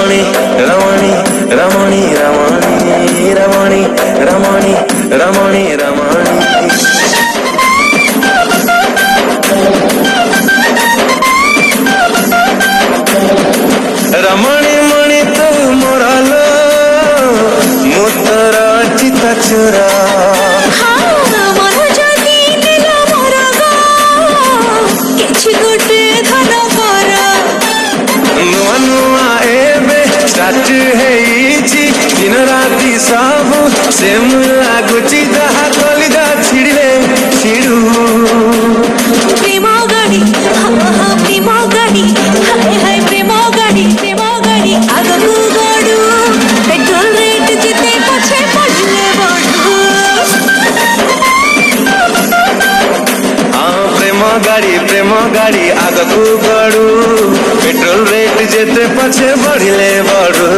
रमणी रमणी रमणी रमणी रमणी रमणी रमणी रमणी रमणी मणि तू मोराल मुतर चिता चोरा नुआ नुआ एबे स्टार्ट हेइची दिन राति सब सेम लागुची जहा कलिदा छिड़िले छिड़ू प्रेम गाड़ी प्रेम गाड़ी हाय हाय प्रेम गाड़ी आगू गड़ू पेट्रोल रेट जिते पछे पड़ले बढ़ू हाँ प्रेम गाड़ी आगू गड़ू पेट्रोल रेट जेते पछे बढ़िले बढ़ू